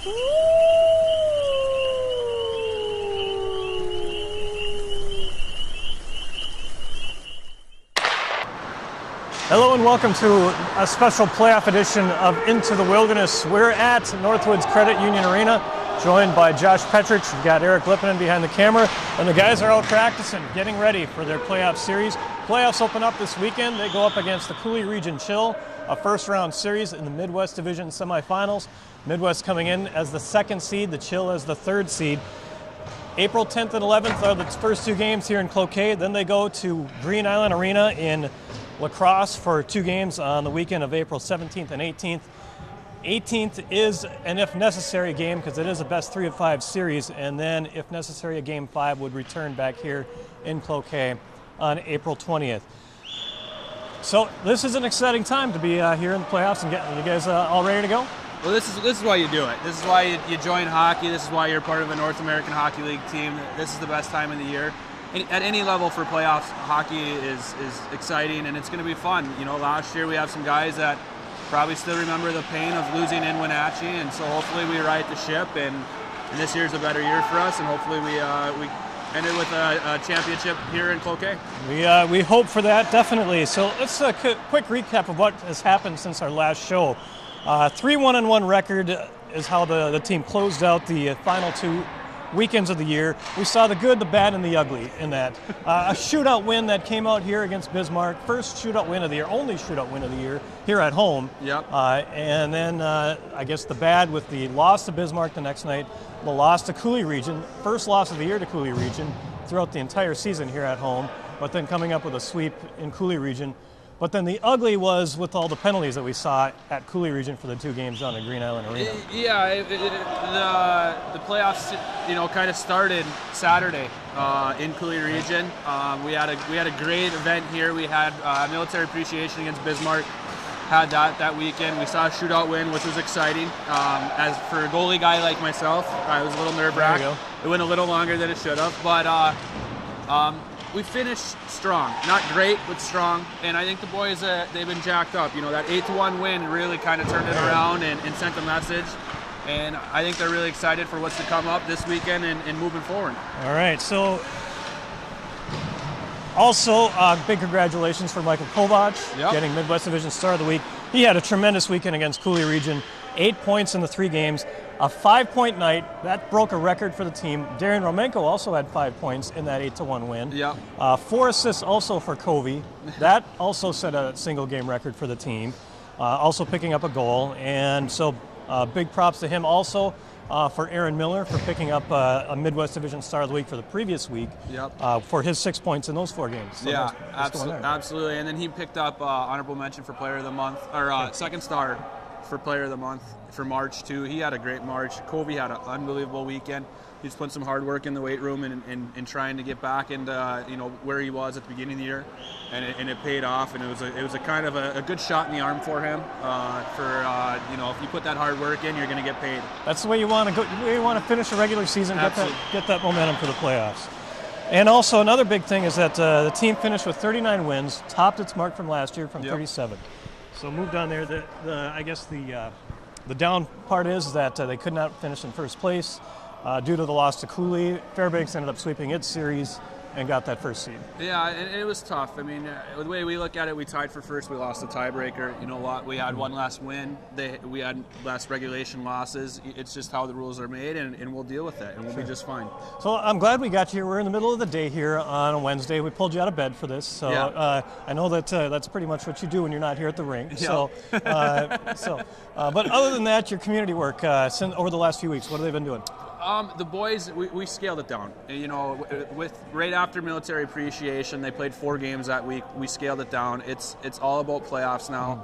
Hello and welcome to a special playoff edition of Into the Wilderness. We're at Northwoods Credit Union Arena, joined by Josh Petrich. We've got Eric Lippinen behind the camera, and the guys are out practicing, getting ready for their playoff series. Playoffs open up this weekend. They go up against the Coulee Region Chill, a first-round series in the Midwest Division semifinals. Midwest coming in as the second seed, the Chill as the third seed. April 10th and 11th are the first two games here in Cloquet. Then they go to Green Island Arena in La Crosse for two games on the weekend of April 17th and 18th. 18th is an if necessary game because it is a best 3 of 5 series, and then if necessary a game 5 would return back here in Cloquet on April 20th. So this is an exciting time to be here in the playoffs and getting you guys all ready to go? Well, this is why you do it. This is why you join hockey. This is why you're part of a North American Hockey League team. This is the best time of the year. At any level for playoffs, hockey is exciting and it's going to be fun. You know, last year we have some guys that probably still remember the pain of losing in Wenatchee, and so hopefully we right the ship, and this year's a better year for us, and hopefully we ended with a championship here in Cloquet. We hope for that, definitely. So let's quick recap of what has happened since our last show. 3-1-1 record is how the team closed out the final two weekends of the year. We saw the good, the bad, and the ugly in that. A shootout win that came out here against Bismarck. First shootout win of the year, only shootout win of the year here at home. Yep. And then I guess the bad with the loss to Bismarck the next night, the loss to Coulee Region, first loss of the year to Coulee Region throughout the entire season here at home, but then coming up with a sweep in Coulee Region. But then the ugly was with all the penalties that we saw at Coulee Region for the two games down at Green Island Arena. Yeah, the playoffs, kind of started Saturday in Coulee Region. We had a great event here. We had military appreciation against Bismarck. Had that weekend. We saw a shootout win, which was exciting. As for a goalie guy like myself, I was a little nerve-wracked. It went a little longer than it should have, but. We finished strong. Not great, but strong. And I think the boys, they've been jacked up. You know, that 8-1 win really kind of turned it around and sent a message. And I think they're really excited for what's to come up this weekend and moving forward. All right, so also big congratulations for Michael Kovac, getting Midwest Division Star of the Week. He had a tremendous weekend against Coulee Region. 8 points in the 3 games, a 5-point night. That broke a record for the team. Darian Romenko also had 5 points in that 8-1 win. Yeah. 4 assists also for Covey. That also set a single game record for the team. Also picking up a goal. And so big props to him also for Aaron Miller for picking up a Midwest Division Star of the Week for the previous week. For his 6 points in those 4 games. So yeah, absolutely. And then he picked up honorable mention for Player of the Month, or second star for Player of the Month for March too. He had a great March. Covey had an unbelievable weekend. He's put some hard work in the weight room and trying to get back into where he was at the beginning of the year, and it paid off. And it was a kind of a good shot in the arm for him. If you put that hard work in, you're going to get paid. That's the way you want to go. You want to finish a regular season, get that momentum for the playoffs. And also another big thing is that the team finished with 39 wins, topped its mark from last year from 37. So moved on there. I guess the down part is that they could not finish in first place due to the loss to Coulee. Fairbanks ended up sweeping its series and got that first seed. Yeah, and it was tough. I mean, the way we look at it, we tied for first. We lost the tiebreaker. We had one last win. We had less regulation losses. It's just how the rules are made, and we'll deal with it, and we'll be just fine. So I'm glad we got you here. We're in the middle of the day here on a Wednesday. We pulled you out of bed for this, so I know that that's pretty much what you do when you're not here at the rink. Yeah. But other than that, your community work over the last few weeks, what have they been doing? The boys, we scaled it down. With right after military appreciation, they played 4 games that week. We scaled it down. It's all about playoffs now.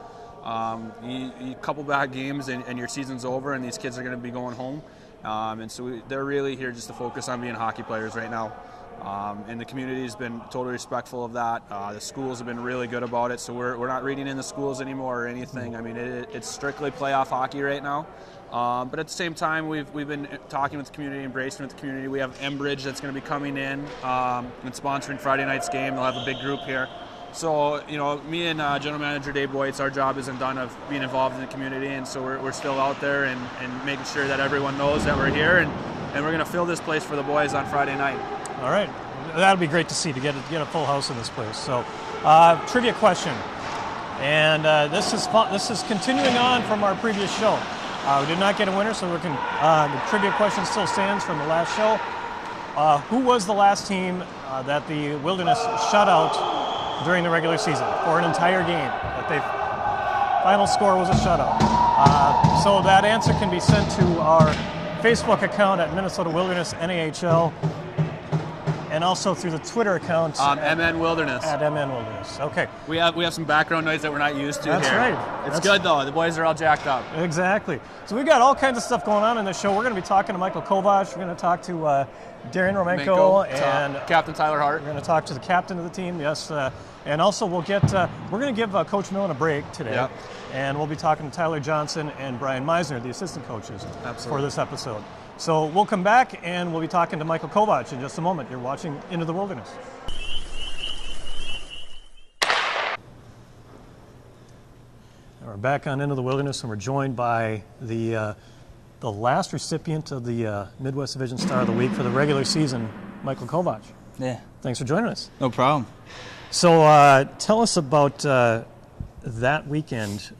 You couple bad games and your season's over, and these kids are going to be going home. And so they're really here just to focus on being hockey players right now. And the community has been totally respectful of that. The schools have been really good about it, so we're not reading in the schools anymore or anything. I mean, it's strictly playoff hockey right now. But at the same time, we've been talking with the community, embracing with the community. We have Enbridge that's going to be coming in and sponsoring Friday night's game. They'll have a big group here. So, me and General Manager Dave Boyce, our job isn't done of being involved in the community, and so we're still out there and making sure that everyone knows that we're here, and we're going to fill this place for the boys on Friday night. All right. That'll be great to see, to get a full house in this place. So, trivia question. And this is continuing on from our previous show. We did not get a winner, so the trivia question still stands from the last show. Who was the last team that the Wilderness shut out during the regular season for an entire game? Final score was a shutout. So that answer can be sent to our Facebook account at Minnesota Wilderness NAHL, and also through the Twitter account MN Wilderness. At MN Wilderness. Okay. We have some background noise that we're not used to That's here. Right. It's good though. The boys are all jacked up. Exactly. So we've got all kinds of stuff going on in this show. We're going to be talking to Michael Kovac. We're going to talk to Darian Romenko and Captain Tyler Hart. We're going to talk to the captain of the team. Yes. And also we're going to give Coach Millen a break today. Yep. And we'll be talking to Tyler Johnson and Brian Meisner, the assistant coaches, for this episode. So we'll come back and we'll be talking to Michael Kovac in just a moment. You're watching Into the Wilderness. We're back on Into the Wilderness, and we're joined by the last recipient of the Midwest Division Star of the Week for the regular season, Michael Kovac. Yeah. Thanks for joining us. No problem. So tell us about that weekend.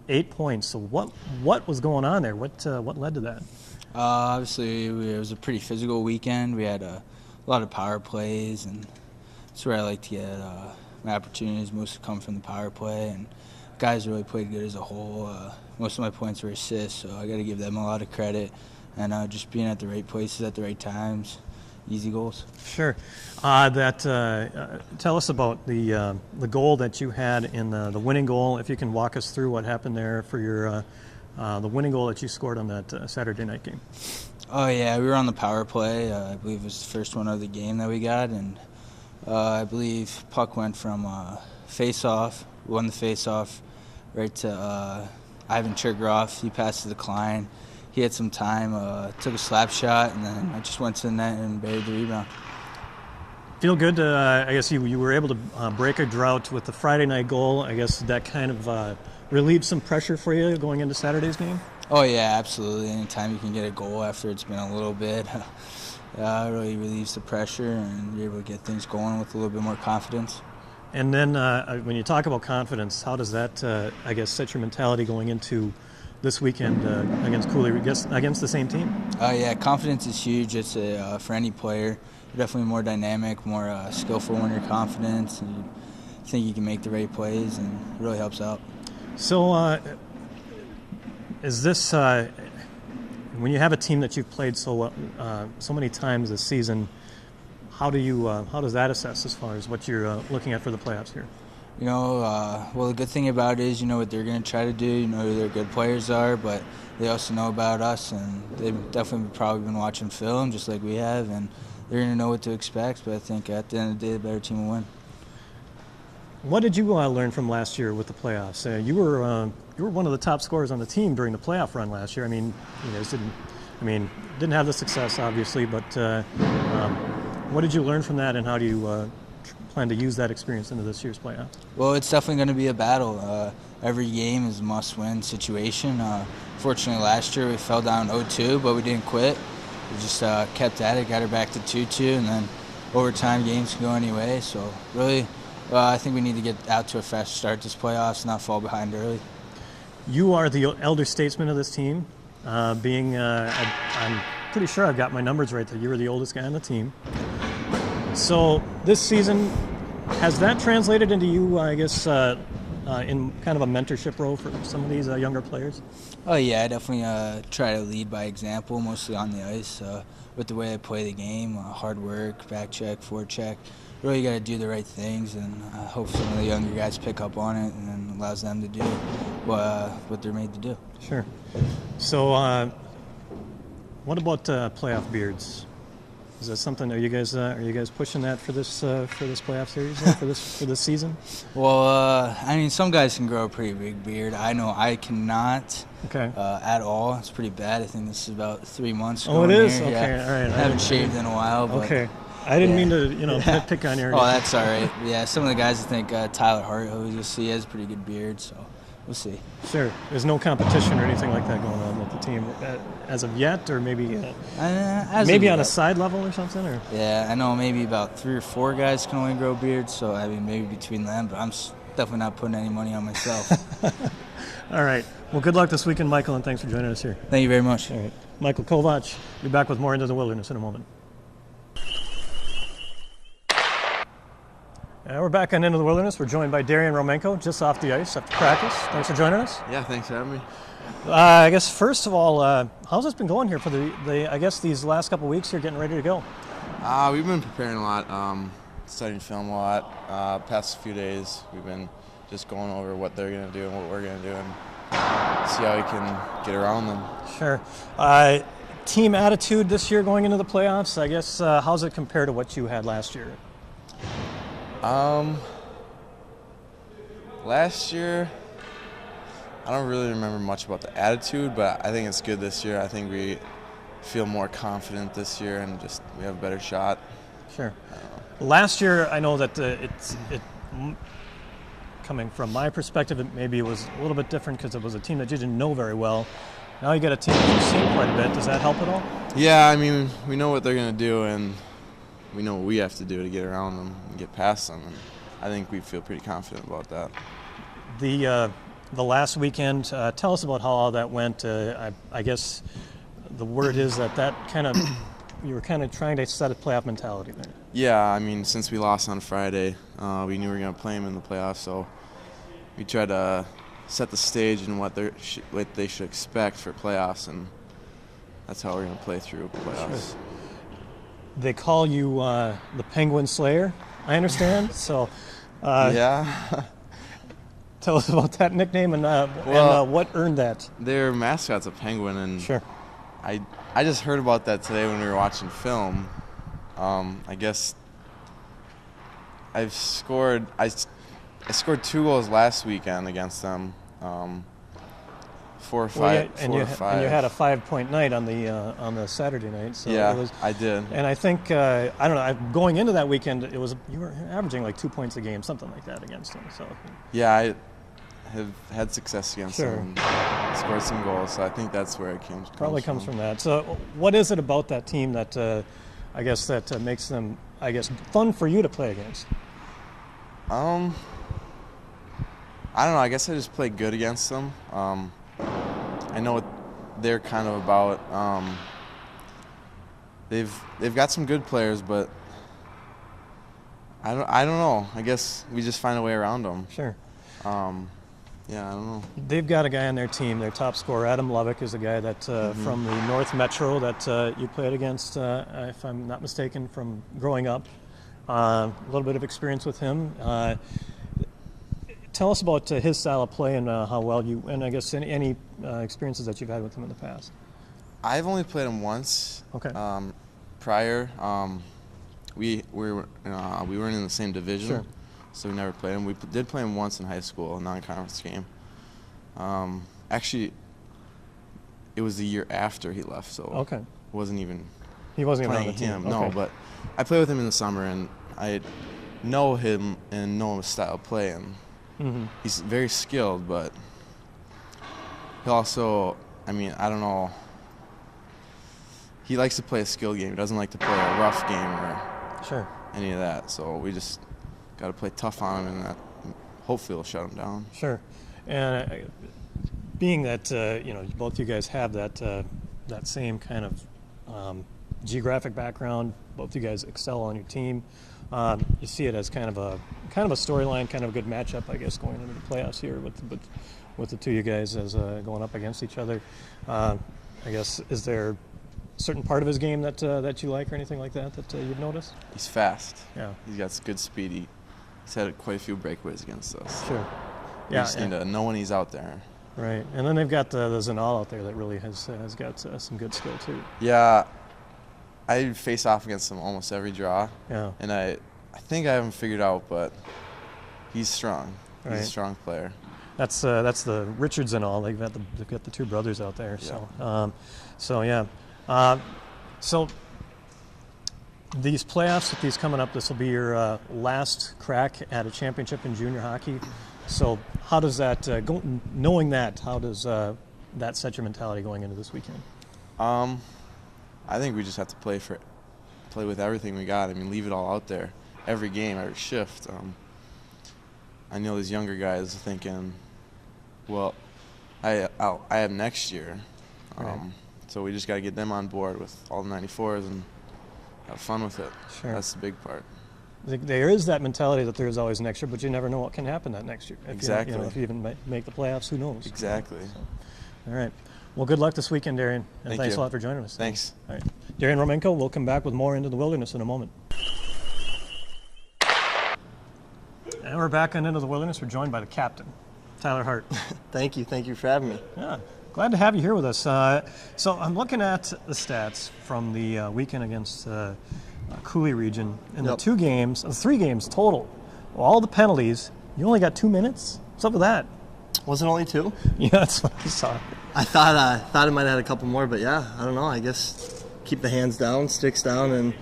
8 points. So what was going on there? What led to that? Obviously, it was a pretty physical weekend. We had a lot of power plays, and that's where I like to get my opportunities mostly come from the power play. And guys really played good as a whole. Most of my points were assists, so I got to give them a lot of credit. And just being at the right places at the right times, easy goals. Sure. Tell us about the goal that you had in the winning goal. If you can walk us through what happened there for your the winning goal that you scored on that Saturday night game. Oh yeah, we were on the power play. I believe it was the first one of the game that we got, and I believe puck went from face-off. We won the face-off right to Ivan Chergroff. He passed to the Klein. He had some time, took a slap shot, and then I just went to the net and buried the rebound. Feel good. I guess you were able to break a drought with the Friday night goal. I guess that kind of relieved some pressure for you going into Saturday's game? Oh, yeah, absolutely. Anytime you can get a goal after it's been a little bit, it really relieves the pressure, and you're able to get things going with a little bit more confidence. And then when you talk about confidence, how does that, I guess, set your mentality going into this weekend against Cooley, against the same team? Yeah, confidence is huge. It's for any player. You're definitely more dynamic, more skillful when you're confident, and you think you can make the right plays, and it really helps out. So is this, when you have a team that you've played so many times this season, how does that assess as far as what you're looking at for the playoffs here? Well, the good thing about it is you know what they're going to try to do, you know who their good players are, but they also know about us, and they've definitely probably been watching film just like we have, and they're going to know what to expect, but I think at the end of the day, the better team will win. What did you learn from last year with the playoffs? You were one of the top scorers on the team during the playoff run last year. I mean, you guys didn't have the success, obviously, but what did you learn from that, and how do you plan to use that experience into this year's playoffs? Well, it's definitely going to be a battle. Every game is a must-win situation. Fortunately, last year we fell down 0-2, but we didn't quit. We just kept at it, got her back to 2-2, and then overtime games can go anyway. So really, I think we need to get out to a fast start this playoffs, not fall behind early. You are the elder statesman of this team, I'm pretty sure I've got my numbers right that you were the oldest guy on the team. So this season, has that translated into you, I guess, in kind of a mentorship role for some of these younger players? Oh yeah, I definitely try to lead by example, mostly on the ice, with the way I play the game, hard work, back check, forecheck. Really got to do the right things, and I hope some of the younger guys pick up on it and allows them to do what they're made to do. Sure. So what about playoff beards? Is that something? Are you guys pushing that for this playoff series for this season? Well, some guys can grow a pretty big beard. I know I cannot. Okay. At all. It's pretty bad. I think this is about 3 months. Oh, it is. Here. Okay. Yeah. All right. I haven't shaved in a while. But, okay. I didn't mean to pick on you. Oh, that's all right. Yeah, some of the guys I think Tyler Hart, who you'll see, has a pretty good beard, so we'll see. Sure. There's no competition or anything like that going on with the team as of yet, or maybe maybe on a side level or something? Or? Yeah, I know maybe about 3 or 4 guys can only grow beards, so I mean maybe between them, but I'm definitely not putting any money on myself. All right. Well, good luck this weekend, Michael, and thanks for joining us here. Thank you very much. All right. Michael Kovac, be back with more Into the Wilderness in a moment. We're back on Into the Wilderness. We're joined by Darian Romenko, just off the ice after practice. Thanks for joining us. Yeah, thanks for having me. I guess first of all, how's this been going here for I guess these last couple of weeks here, getting ready to go? We've been preparing a lot, studying film a lot. Past few days, we've been just going over what they're going to do and what we're going to do, and see how we can get around them. Sure. Team attitude this year going into the playoffs, I guess, how's it compared to what you had last year? Last year, I don't really remember much about the attitude, but I think it's good this year. I think we feel more confident this year and just we have a better shot. Sure. Last year, I know that coming from my perspective, it was a little bit different because it was a team that you didn't know very well. Now you got a team that you've seen quite a bit. Does that help at all? Yeah, I mean, we know what they're going to do, and we know what we have to do to get around them and get past them. And I think we feel pretty confident about that. The last weekend, tell us about how all that went. I guess the word is that kind of you were kind of trying to set a playoff mentality there. Yeah, I mean, since we lost on Friday, we knew we were going to play them in the playoffs, so we tried to set the stage and what they should expect for playoffs, and that's how we're going to play through playoffs. Sure. They call you the Penguin Slayer, I understand. So, yeah. Tell us about that nickname and what earned that. Their mascot's a penguin, and sure. I just heard about that today when we were watching film. I guess I scored 2 goals last weekend against them. 4 or 5. And you had a 5-point night on the Saturday night. So yeah, I did. And I think I don't know. Going into that weekend, you were averaging like 2 points a game, something like that against them. So yeah, I have had success against sure. them. And scored some goals, so I think that's where it comes from that. So what is it about that team that I guess that makes them fun for you to play against? I don't know. I guess I just play good against them. I know what they're kind of about. They've got some good players, but I don't know. I guess we just find a way around them. Sure. Yeah, I don't know. They've got a guy on their team. Their top scorer, Adam Lovick, is a guy that from the North Metro that you played against, if I'm not mistaken, from growing up. A little bit of experience with him. Tell us about his style of play and how well and I guess any experiences that you've had with him in the past. I've only played him once. Okay. Prior, we weren't in the same division, sure. So we never played him. We did play him once in high school, a non-conference game. Actually, it was the year after he left, so okay. He wasn't even playing him. Okay. No, but I played with him in the summer, and I know him and know his style of play, and he's very skilled, but he also, I don't know, he likes to play a skilled game. He doesn't like to play a rough game or sure. any of that, so we just got to play tough on him, and that hopefully will shut him down. Sure. And being that both you guys have that same kind of geographic background, both you guys excel on your team. You see it as kind of a storyline, kind of a good matchup, I guess, going into the playoffs here with the two of you guys as going up against each other. I guess, is there a certain part of his game that you like or anything like that you've noticed? He's fast. Yeah. He's got good speed. He's had quite a few breakaways against us. Sure. We just need to know when he's out there. Right. And then they've got the Zanal out there that really has got some good skill too. Yeah. I face off against him almost every draw. Yeah. And I think I haven't figured out, but he's strong. He's right. a strong player. That's the Richards and all. They've got the two brothers out there. Yeah. So These playoffs, with these coming up, this will be your last crack at a championship in junior hockey. So how does that, go, knowing that, how does that set your mentality going into this weekend? I think we just have to play with everything we got. I mean, leave it all out there. Every game, every shift. I know these younger guys are thinking, well, I have next year. Right. So we just got to get them on board with all the 94s and have fun with it. Sure. That's the big part. There is that mentality that there is always next year, but you never know what can happen that next year. Exactly. If you even make the playoffs, who knows? Exactly. All right. Well, good luck this weekend, Darian. And Thank thanks you. a lot for joining us. Thanks. All right. Darian Romenko, we'll come back with more Into the Wilderness in a moment. And we're back on Into the Wilderness. We're joined by the captain, Tyler Hart. Thank you for having me. Yeah, glad to have you here with us. So I'm looking at the stats from the weekend against Cooley Region. In the Yep. 3 games total, all the penalties, you only got 2 minutes? What's up with that? Was it only 2? Yeah, that's what I saw. I thought I might have had a couple more, but yeah, I don't know. I guess keep the hands down, sticks down, and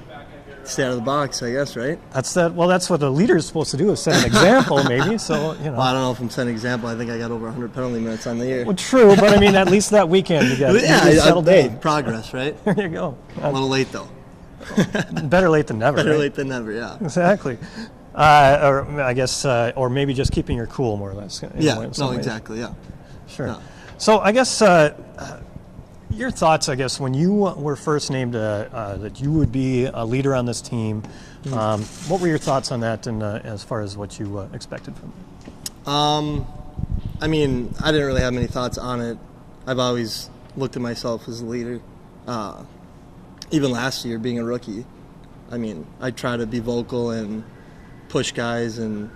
stay out of the box, I guess, right? That's what a leader is supposed to do, is set an example, maybe. So, you know. Well, I don't know if I'm setting an example. I think I got over 100 penalty minutes on the year. Well, true, but I mean, at least that weekend you got you settled hey, down. progress, right? There you go. A little late, though. Better late than never. Better right? late than never, yeah. Exactly. Or I guess, or maybe just keeping your cool, more or less. in Yeah, some ways. exactly, yeah. Sure. Yeah. So I guess your thoughts, I guess, when you were first named that you would be a leader on this team, what were your thoughts on that, and as far as what you expected from it? I mean, I didn't really have many thoughts on it. I've always looked at myself as a leader. Even last year, being a rookie, I mean, I try to be vocal and push guys and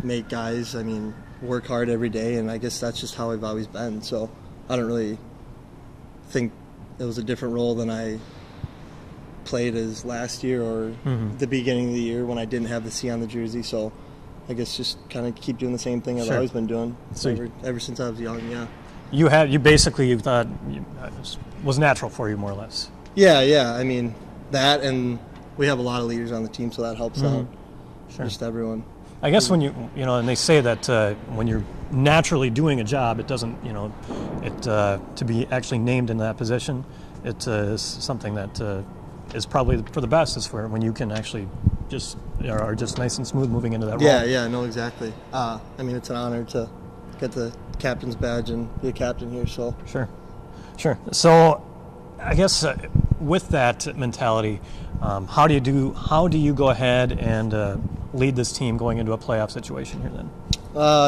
make guys, I mean, work hard every day, and I guess that's just how I've always been. So I don't really think it was a different role than I played as last year or the beginning of the year when I didn't have the C on the jersey. So I guess just kind of keep doing the same thing I've Sure. always been doing So ever since I was young, yeah. You thought it was natural for you, more or less. Yeah, I mean, that, and we have a lot of leaders on the team, so that helps out. Sure. Just everyone. I guess when you know, and they say that when you're naturally doing a job, it doesn't, to be actually named in that position, it is something that is probably for the best, is for when you can actually are just nice and smooth moving into that role. Yeah, no, exactly. I mean, it's an honor to get the captain's badge and be a captain here, so. Sure. So, I guess with that mentality, how do you go ahead and lead this team going into a playoff situation here then?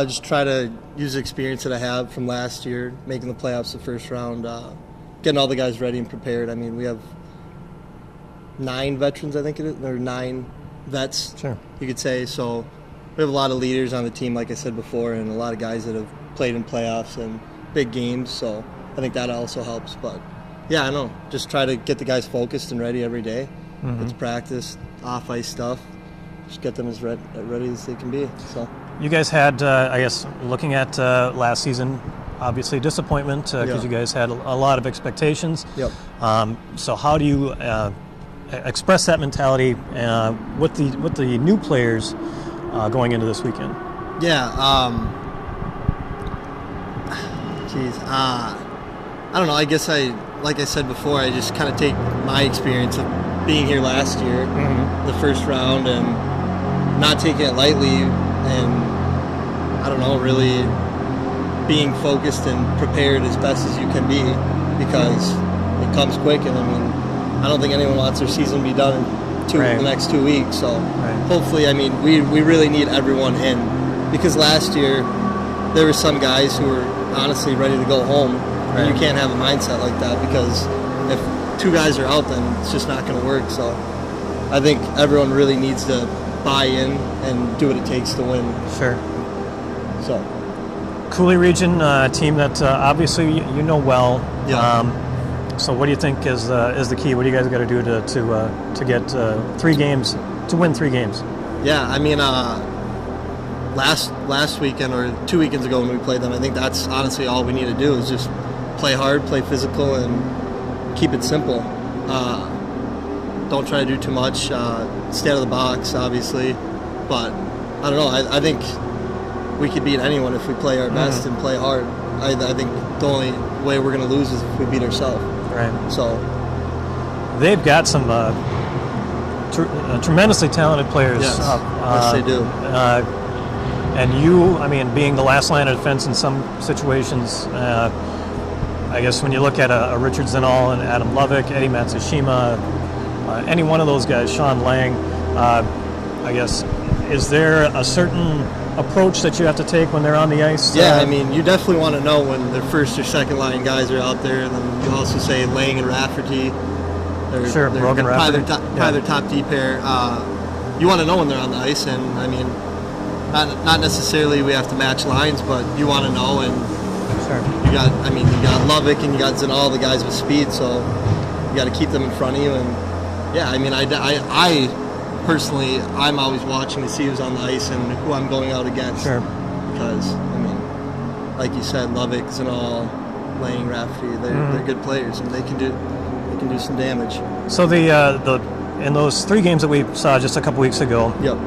Just try to use the experience that I have from last year, making the playoffs the first round, getting all the guys ready and prepared. I mean, we have 9 veterans, I think it is, or 9 vets, Sure. you could say. So we have a lot of leaders on the team, like I said before, and a lot of guys that have played in playoffs and big games. So I think that also helps. But yeah, I know. Just try to get the guys focused and ready every day. It's practice, off-ice stuff. Just get them as ready as they can be. So You guys had, I guess, looking at last season, obviously disappointment because Yeah. you guys had a lot of expectations. Yep. So how do you express that mentality with the new players going into this weekend? yeah, I don't know. I guess like I said before, I just kind of take my experience of being here last year, the first round, and not taking it lightly, and I don't know, really being focused and prepared as best as you can be, because it comes quick, and I mean, I don't think anyone wants their season to be done in Right. the next 2 weeks. So Right. hopefully, I mean, we really need everyone in, because last year there were some guys who were honestly ready to go home, and you Right. can't have a mindset like that, because if 2 guys are out, then it's just not going to work. So I think everyone really needs to buy in and do what it takes to win. Sure. So Cooley Region, team that obviously you know well. Yeah. So what do you think is the key? What do you guys got to do to get 3 games, to win 3 games? yeah, I mean, last weekend or 2 weekends ago when we played them, I think that's honestly all we need to do is just play hard, play physical, and keep it simple. don't try to do too much. Stay out of the box, obviously. But I don't know. I think we could beat anyone if we play our best and play hard. I think the only way we're going to lose is if we beat ourselves. Right. So they've got some tremendously talented players. yes, up. yes, they do. And you, I mean, being the last line of defense in some situations, I guess when you look at a Richard Zinal and Adam Lovick, Eddie Matsushima, any one of those guys, Sean Lang, I guess, is there a certain approach that you have to take when they're on the ice? Yeah, I mean, you definitely want to know when the first or second line guys are out there, and then you also say Lang and Rafferty. Sure, Brogan Rafferty. Probably their top D pair. You want to know when they're on the ice, and I mean, not necessarily we have to match lines, but you want to know. And Sure. you got Lovick and you got Zinal, the guys with speed, so you got to keep them in front of you. And yeah, I mean, I personally, I'm always watching to see who's on the ice and who I'm going out against. Sure. Because I mean, like you said, Lovick, Zinal, Lang, Rafferty, they're good players, and they can do some damage. So the in those 3 games that we saw just a couple weeks ago, Yep.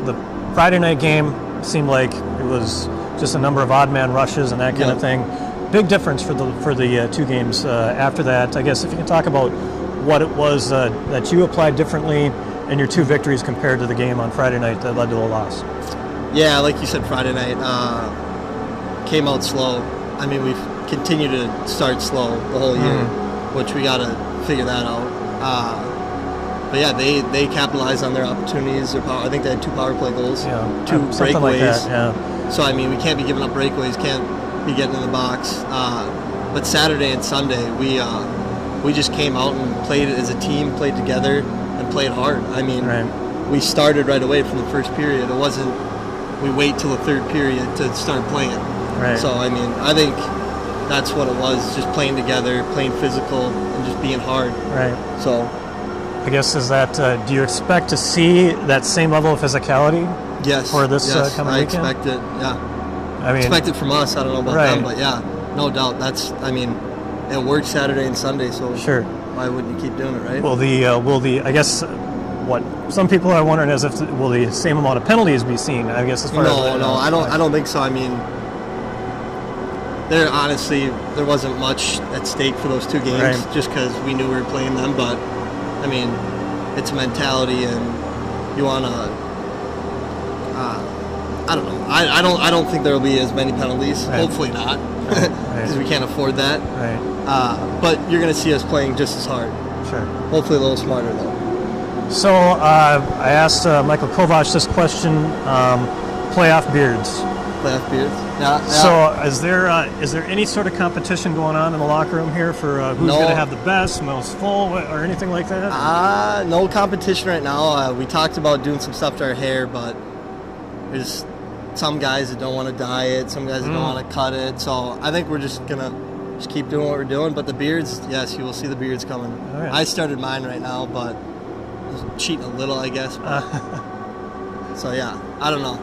the Friday night game seemed like it was just a number of odd man rushes and that kind of thing. Big difference for the 2 games after that. I guess if you can talk about what it was that you applied differently in your 2 victories compared to the game on Friday night that led to a loss. Yeah, like you said, Friday night came out slow. I mean, we've continued to start slow the whole year, which we got to figure that out. But yeah, they capitalized on their opportunities. I think they had 2 power play goals, 2 something breakaways. like that, yeah. So I mean, we can't be giving up breakaways, can't be getting in the box. But Saturday and Sunday, we just came out and played as a team, played together, and played hard. I mean, we started right away from the first period. It wasn't we wait till the 3rd period to start playing. Right. So I mean, I think that's what it was, just playing together, playing physical, and just being hard. Right. So I guess is that, do you expect to see that same level of physicality yes, for this coming I weekend? expect it, yeah. I mean, Expect it from us, I don't know about them, but yeah, no doubt. I mean, it worked Saturday and Sunday, so sure. why wouldn't you keep doing it, right? Will I guess what some people are wondering is will the same amount of penalties be seen? I guess as far as I don't think so. I mean, there wasn't much at stake for those 2 games, just because we knew we were playing them. But I mean, it's a mentality, and you want to. I don't know. I don't think there will be as many penalties. Right. Hopefully not, because we can't afford that. Right. But you're going to see us playing just as hard. Sure. Hopefully a little smarter though. So I asked Michael Kovac this question: playoff beards. Playoff beards. Yeah. So is there any sort of competition going on in the locker room here for who's going to have the best, most full, or anything like that? No competition right now. We talked about doing some stuff to our hair, but there's some guys that don't want to dye it, some guys that don't want to cut it. So I think we're just gonna keep doing what we're doing. But the beards, yes, you will see the beards coming. All right. I started mine right now, but I'm cheating a little, I guess. So yeah, I don't know.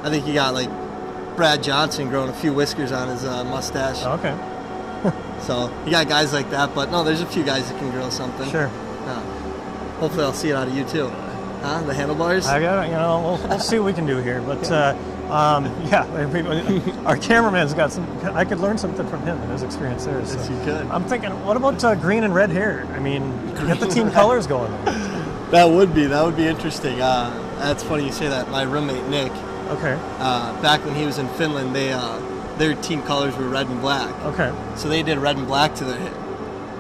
I think you got like Brad Johnson growing a few whiskers on his mustache. Okay. So you got guys like that, but no, there's a few guys that can grow something. Sure. Hopefully I'll see it out of you too. The handlebars? I got it. We'll see what we can do here. But our cameraman's got some. I could learn something from him and his experience there. So. Yes, you could. I'm thinking, what about green and red hair? I mean, get the team colors going there. That would be interesting. That's funny you say that. My roommate Nick, Okay. back when he was in Finland, their team colors were red and black. Okay. So they did red and black to their hair.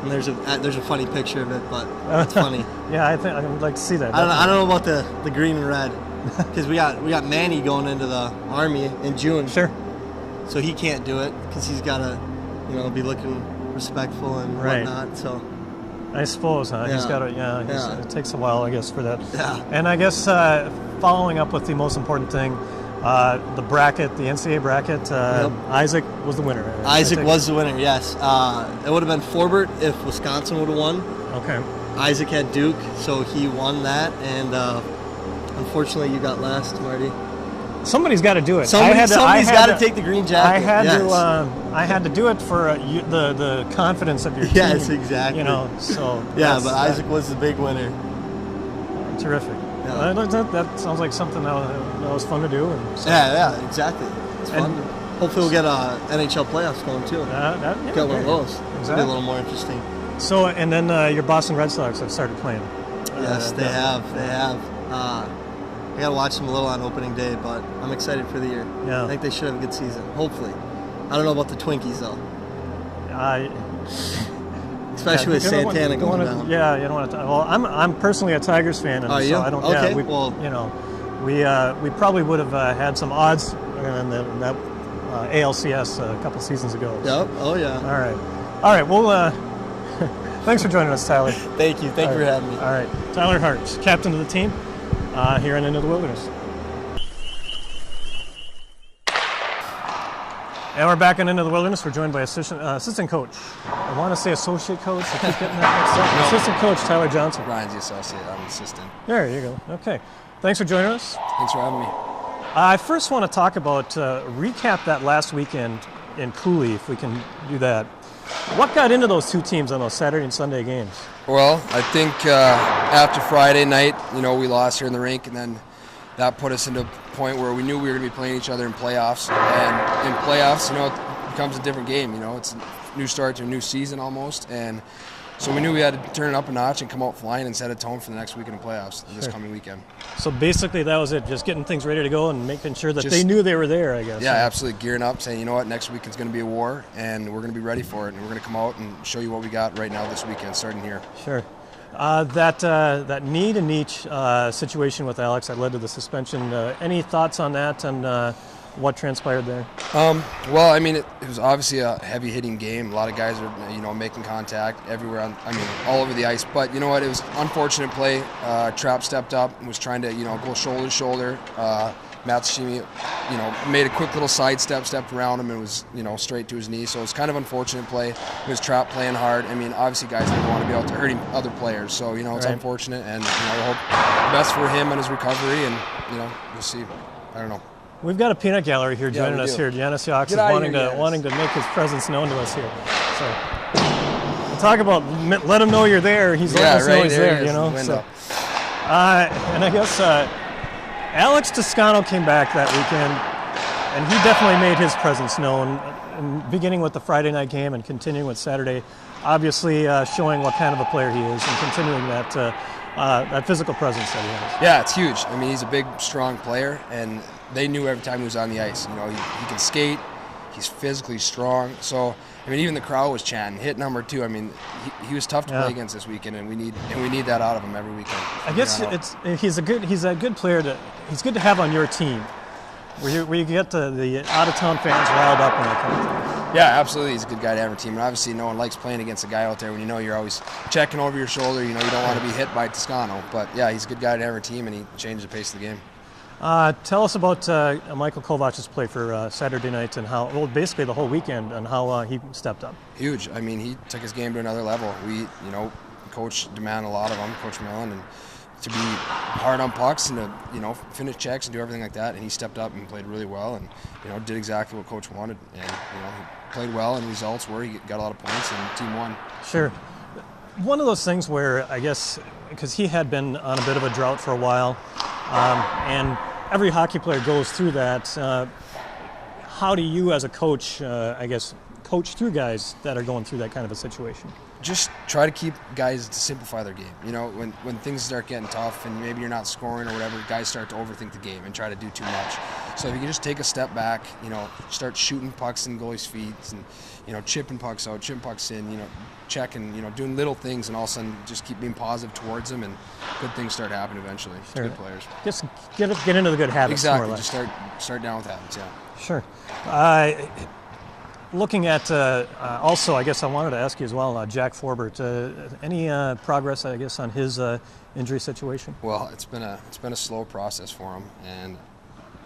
And there's a funny picture of it, but it's funny. Yeah, I think I would like to see that. I don't know about the green and red, because we got Manny going into the Army in June. Sure. So he can't do it because he's got to, be looking respectful and whatnot. So I suppose, huh? He's Yeah. got to. It takes a while, I guess, for that. Yeah. And I guess following up with the most important thing, the bracket, the NCAA bracket. Isaac was the winner. Isaac was the winner. Yes. It would have been Forbert if Wisconsin would have won. Okay. Isaac had Duke, so he won that, and unfortunately, you got last, Marty. Somebody's got to do it. Somebody's got to take the green jacket. I had to do it for the confidence of your team. Yes, exactly. So Yeah, but Isaac was the big winner. Terrific. Yeah. That sounds like something that was fun to do. And so, Yeah, exactly. It's fun. And- Hopefully we'll get NHL playoffs going too. Get one of those. It'll be a little more interesting. So, and then your Boston Red Sox have started playing. Yes, they have. They have. I got to watch them a little on opening day, but I'm excited for the year. Yeah. I think they should have a good season. Hopefully. I don't know about the Twinkies though. Especially with Santana going down. Yeah, you don't want to. Well, I'm personally a Tigers fan, and Are so you? I don't. Okay. Yeah, we probably would have had some odds in that ALCS a couple seasons ago. Yep. Oh yeah. All right. Well, thanks for joining us, Tyler. Thank you. Thank you for having me. All right, Tyler Hart, captain of the team here on Into the Wilderness. And we're back on Into the Wilderness. We're joined by assistant coach. I want to say associate coach. I keep getting that mixed up. No. Assistant coach Tyler Johnson. Ryan's the associate. I'm the assistant. There you go. Okay. Thanks for joining us. Thanks for having me. I first want to talk about, recap that last weekend in Cooley, if we can do that. What got into those two teams on those Saturday and Sunday games? Well, I think after Friday night, we lost here in the rink, and then that put us into a point where we knew we were going to be playing each other in playoffs. And in playoffs, it becomes a different game. It's a new start to a new season almost, and so we knew we had to turn it up a notch and come out flying and set a tone for the next weekend in playoffs this coming weekend. So basically that was it, just getting things ready to go and making sure that Just- they knew they were there, I guess. Yeah, absolutely. Gearing up, saying, you know what, next weekend's going to be a war, and we're going to be ready for it, and we're going to come out and show you what we got right now this weekend, starting here. Sure. That knee to knee situation with Alex that led to the suspension. Any thoughts on that and what transpired there? Well, it was obviously a heavy-hitting game. A lot of guys are, making contact everywhere. All over the ice. But you know what? It was unfortunate play. Trapp stepped up and was trying to, go shoulder to shoulder. Matsushima, made a quick little sidestep, stepped around him, and was, straight to his knee. So it was kind of unfortunate play. It was Trapp playing hard. Obviously guys didn't want to be out there hurting other players. So, it's Right. unfortunate, and we hope the best for him and his recovery. And we'll see. I don't know. We've got a peanut gallery here joining we us do. here. Janice Yox is Get out of wanting here, to Janice. wanting to make his presence known to us here. So we'll talk about let him know you're there. He's letting us know he's there. he is, the window. And I guess Alex Toscano came back that weekend, and he definitely made his presence known, beginning with the Friday night game and continuing with Saturday. Obviously, showing what kind of a player he is, and continuing that physical presence that he has. Yeah, it's huge. He's a big, strong player, and they knew every time he was on the ice. He can skate. He's physically strong. So, even the crowd was chanting, hit number 2. He was tough to play against this weekend, and we need that out of him every weekend. I guess he's a good player he's good to have on your team, where you get the out of town fans riled up when they come. Yeah, absolutely. He's a good guy to have on our team, and obviously no one likes playing against a guy out there when you're always checking over your shoulder. You don't want to be hit by Toscano, but yeah, he's a good guy to have on our team, and he changed the pace of the game. Tell us about Michael Kovac's play for Saturday night and basically the whole weekend, and how he stepped up. Huge. He took his game to another level. We, coach demanded a lot of him, Coach Millen, and to be hard on pucks and to, finish checks and do everything like that. And he stepped up and played really well, and, did exactly what Coach wanted. And, he played well, and results were he got a lot of points, and team won. Sure. One of those things where, I guess, because he had been on a bit of a drought for a while, and every hockey player goes through that. How do you, as a coach, coach through guys that are going through that kind of a situation? Just try to keep guys to simplify their game. When things start getting tough and maybe you're not scoring or whatever, guys start to overthink the game and try to do too much. So if you can just take a step back, start shooting pucks in goalies' feet and, chipping pucks out, chipping pucks in, checking, doing little things, and all of a sudden just keep being positive towards them, and good things start happening eventually. It's Sure. good players. Just get into the good habits, more or Exactly. less. Just start down with habits, yeah. Sure. Looking at also, I guess I wanted to ask you as well, Jack Forbert. Any progress, I guess, on his injury situation? Well, it's been a slow process for him, and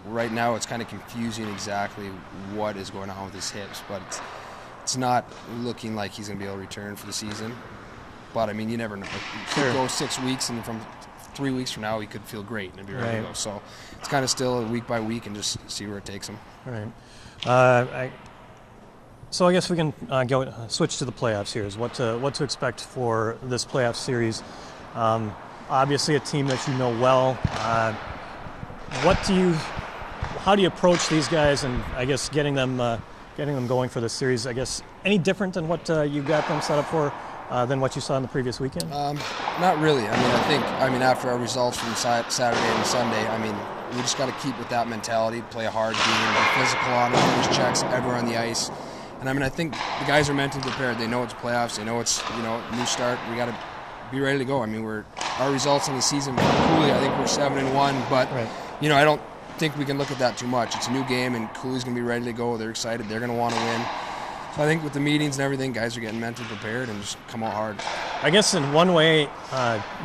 right now it's kind of confusing exactly what is going on with his hips, but it's not looking like he's going to be able to return for the season. But you never know. He could go 6 weeks, and from 3 weeks from now he could feel great and be ready to go. So it's kind of still week by week, and just see where it takes him. All right. So I guess we can switch to the playoffs here. Is what to expect for this playoff series. obviously a team that you know well. How do you approach these guys, and I guess getting them going for the series? I guess any different than what you got them set up for than what you saw in the previous weekend? Not really. I mean, after our results from Saturday and Sunday, we just got to keep with that mentality, play a hard game, be physical on it, finish checks everywhere on the ice. And I think the guys are mentally prepared. They know it's playoffs. They know it's new start. We got to be ready to go. Our results in the season for Cooley, I think we're 7-1, but Right. I don't think we can look at that too much. It's a new game, and Cooley's going to be ready to go. They're excited. They're going to want to win. So I think with the meetings and everything, guys are getting mentally prepared and just come out hard. I guess in one way,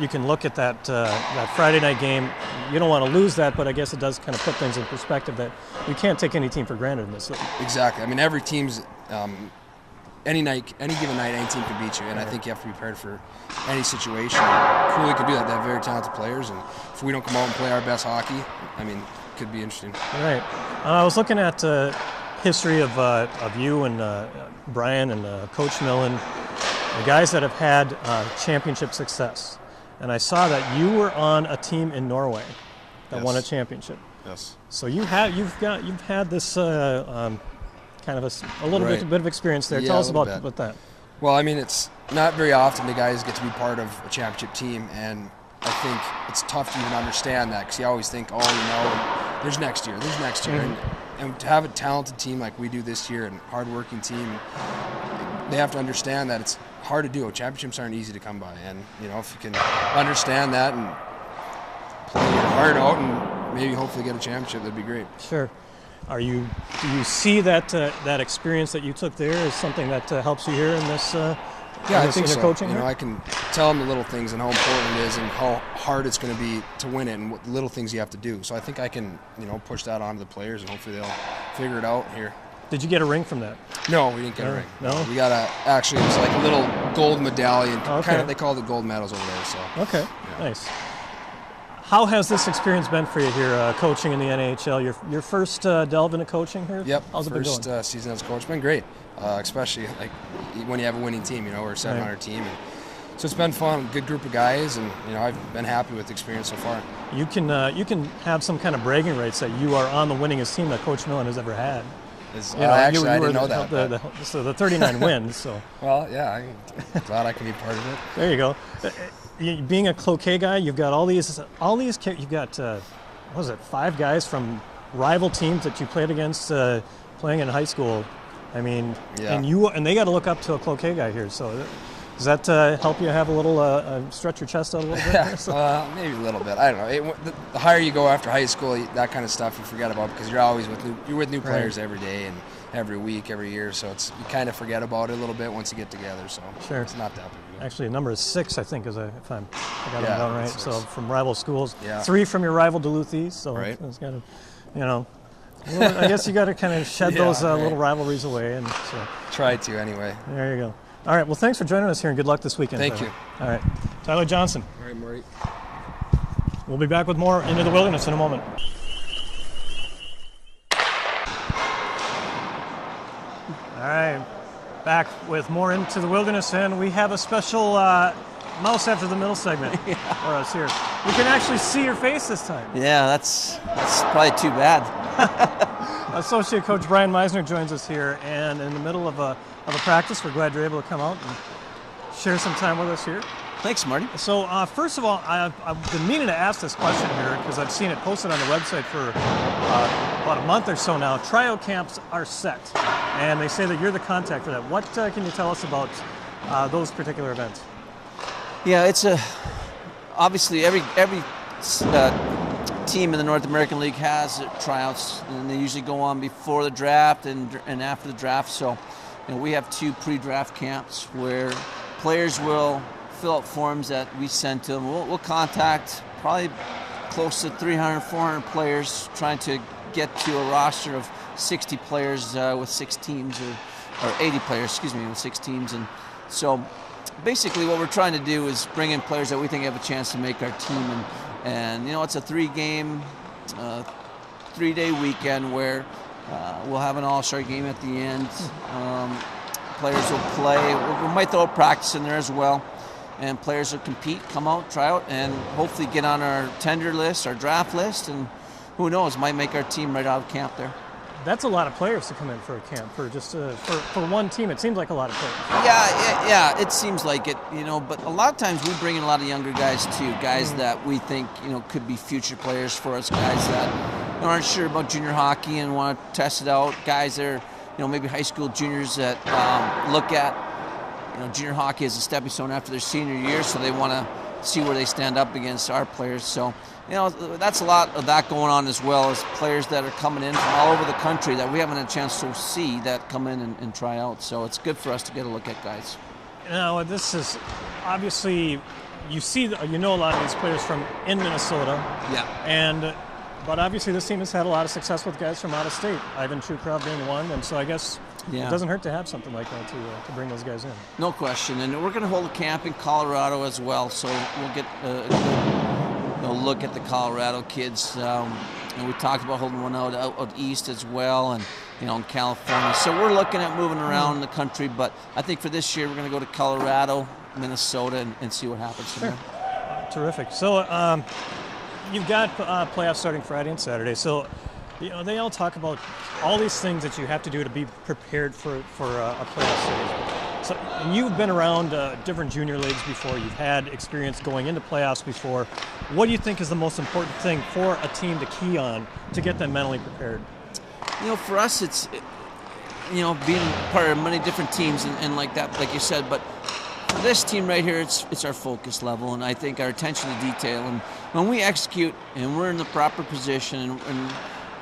you can look at that Friday night game. You don't want to lose that, but I guess it does kind of put things in perspective that you can't take any team for granted in this league. Exactly. Every team's any given night, any team can beat you, and I think you have to be prepared for any situation. Cooley can do that. They have very talented players, and if we don't come out and play our best hockey, it could be interesting. Right. I was looking at history of you and Brian and Coach Millen, the guys that have had championship success, and I saw that you were on a team in Norway that won a championship. Yes. So you've had this kind of a little Right. bit of experience there. Yeah, Tell us a little about bit. that. Well, it's not very often the guys get to be part of a championship team, and I think it's tough to even understand that because you always think, there's next year, and to have a talented team like we do this year and hardworking team, they have to understand that it's hard to do. Championships aren't easy to come by, and if you can understand that and play your heart out and maybe hopefully get a championship, that'd be great. Sure. Do you see that experience that you took there as something that helps you here in this? I think so. Coaching I can tell them the little things and how important it is and how hard it's going to be to win it and what little things you have to do. So I think I can, push that onto the players and hopefully they'll figure it out here. Did you get a ring from that? No, we didn't get a ring. No? We got actually it was like a little gold medallion. Okay. Kind of, they call it gold medals over there. So. Okay, Yeah. nice. How has this experience been for you here, coaching in the NHL? Your first delve into coaching here? Yep. How's it been going? First season as a coach. It's been great, especially when you have a winning team. We're a 700 team. So it's been fun, good group of guys, and I've been happy with the experience so far. You can have some kind of bragging rights that you are on the winningest team that Coach Millen has ever had. I didn't know that. So the 39 wins. So. Well, yeah, I'm glad I can be part of it. There you go. Being a Cloquet guy, you've got all these. You've got what was it? 5 guys from rival teams that you played against playing in high school. Yeah. And they got to look up to a Cloquet guy here. So. Does that help you have a little stretch your chest out a little bit? Maybe a little bit. I don't know. The higher you go after high school, that kind of stuff you forget about because you're always with new players every day and every week, every year. So you kind of forget about it a little bit once you get together. So sure. It's not that big. Actually, number is 6, I think, if I got it down right. 6. So from rival schools, Yeah. 3 from your rival Duluth East. So right. it's got to, well, I guess you got to kind of shed those little rivalries away, and so try to anyway. there you go. All right, well, thanks for joining us here, and good luck this weekend. Thank Tyler. you. All right, Tyler Johnson. All right, Marty. We'll be back with more Into the Wilderness in a moment. All right, back with more Into the Wilderness, and we have a special mouse after the middle segment for us here. We can actually see your face this time. Yeah, that's probably too bad. Associate Coach Brian Meisner joins us here, and in the middle of a practice, we're glad you're able to come out and share some time with us here. Thanks, Marty. So first of all, I've been meaning to ask this question here because I've seen it posted on the website for about a month or so now. Tryout camps are set, and they say that you're the contact for that. What can you tell us about those particular events? Yeah, it's obviously every team in the North American League has tryouts, and they usually go on before the draft and after the draft. So, we have 2 pre-draft camps where players will fill out forms that we send to them. We'll contact probably close to 300, 400 players, trying to get to a roster of 60 players with 6 teams, or 80 players, with 6 teams. And so basically what we're trying to do is bring in players that we think have a chance to make our team. And it's a 3-game, 3-day weekend where we'll have an all-star game at the end. Players will play. We might throw a practice in there as well. and players will compete, come out, try out, and hopefully get on our tender list, our draft list, and who knows, might make our team right out of camp there. That's a lot of players to come in for a camp for just for one team. It seems like a lot of players. Yeah, it seems like it, but a lot of times we bring in a lot of younger guys too, guys that we think, could be future players for us, guys that aren't sure about junior hockey and want to test it out, guys that are, maybe high school juniors that look at, junior hockey as a stepping stone after their senior year, so they want to see where they stand up against our players. So, that's a lot of that going on, as well as players that are coming in from all over the country that we haven't had a chance to see that come in and try out. So it's good for us to get a look at guys. Now, this is obviously, a lot of these players from in Minnesota. Yeah. But obviously this team has had a lot of success with guys from out of state, Ivan Chukrov being one, and so I guess it doesn't hurt to have something like that to bring those guys in. No question, and we're going to hold a camp in Colorado as well, so we'll get a good look at the Colorado kids. And we talked about holding one out east as well, and in California. So we're looking at moving around the country, but I think for this year we're going to go to Colorado, Minnesota, and see what happens from there. Terrific. So you've got playoffs starting Friday and Saturday. So they all talk about all these things that you have to do to be prepared for a playoff series. So, and you've been around different junior leagues before. You've had experience going into playoffs before. What do you think is the most important thing for a team to key on to get them mentally prepared? For us, it's being part of many different teams and like that, like you said. But for this team right here, it's our focus level, and I think our attention to detail. And when we execute and we're in the proper position and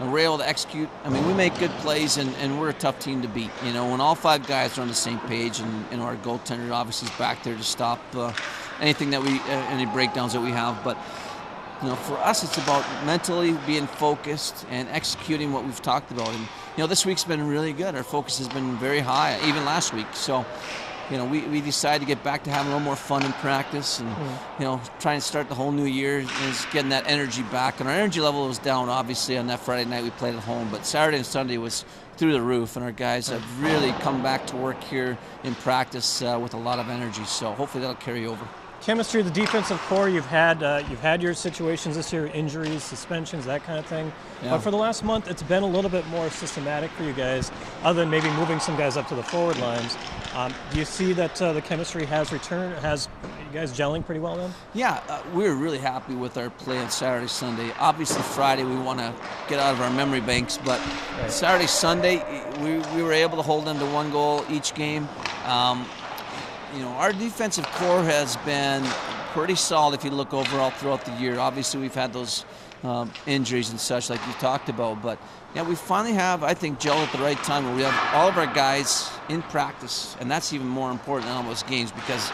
we're able to execute, we make good plays, and we're a tough team to beat. When all five guys are on the same page, and our goaltender obviously is back there to stop anything any breakdowns that we have. But for us, it's about mentally being focused and executing what we've talked about. And this week's been really good. Our focus has been very high, even last week. So we decided to get back to having a little more fun in practice and, trying to start the whole new year is getting that energy back. And our energy level was down, obviously, on that Friday night we played at home. But Saturday and Sunday was through the roof, and our guys have really come back to work here in practice with a lot of energy. So hopefully that'll carry over. Chemistry of the defensive core, you've had your situations this year, injuries, suspensions, that kind of thing. Yeah. But for the last month, it's been a little bit more systematic for you guys, other than maybe moving some guys up to the forward lines. Do you see that the chemistry has returned? Are you guys gelling pretty well then? Yeah, we were really happy with our play on Saturday, Sunday. Obviously, Friday we want to get out of our memory banks, but right. Saturday, Sunday, we were able to hold them to one goal each game. Our defensive core has been pretty solid if you look overall throughout the year. Obviously, we've had those injuries and such like you talked about, but we finally have, I think, gelled at the right time where we have all of our guys in practice, and that's even more important than almost games, because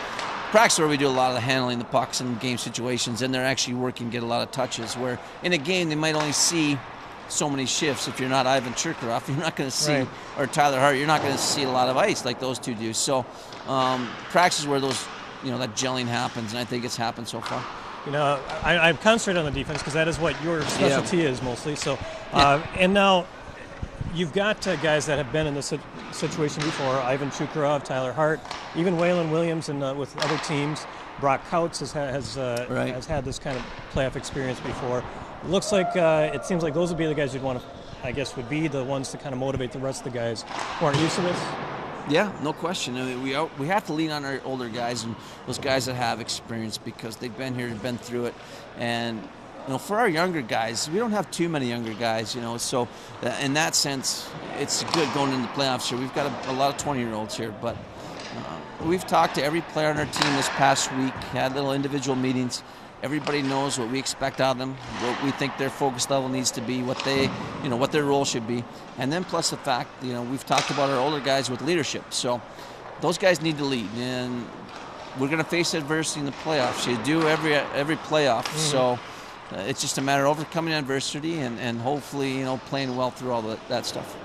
practice where we do a lot of the handling the pucks in game situations, and they're actually working, get a lot of touches, where in a game they might only see so many shifts. If you're not Ivan Chukrov, you're not going to see, right. Or Tyler Hart, you're not going to see a lot of ice like those two do. So practice is where those, that gelling happens, and I think it's happened so far. I'm concentrated on the defense because that is what your specialty is mostly. So, and now you've got guys that have been in this situation before: Ivan Chukrov, Tyler Hart, even Waylon Williams, and with other teams. Brock Kautz has had this kind of playoff experience before. It looks like it seems like those would be the guys you'd want to, I guess, would be the ones to kind of motivate the rest of the guys who aren't used to this. Yeah, no question. We have to lean on our older guys and those guys that have experience, because they've been here and been through it. And for our younger guys, we don't have too many younger guys. So in that sense, it's good going into the playoffs here. We've got a lot of 20-year-olds here, but we've talked to every player on our team this past week. Had little individual meetings. Everybody knows what we expect out of them, what we think their focus level needs to be, what what their role should be, and then plus the fact, we've talked about our older guys with leadership. So those guys need to lead, and we're going to face adversity in the playoffs. You do every playoff, so it's just a matter of overcoming adversity and hopefully playing well through all that stuff.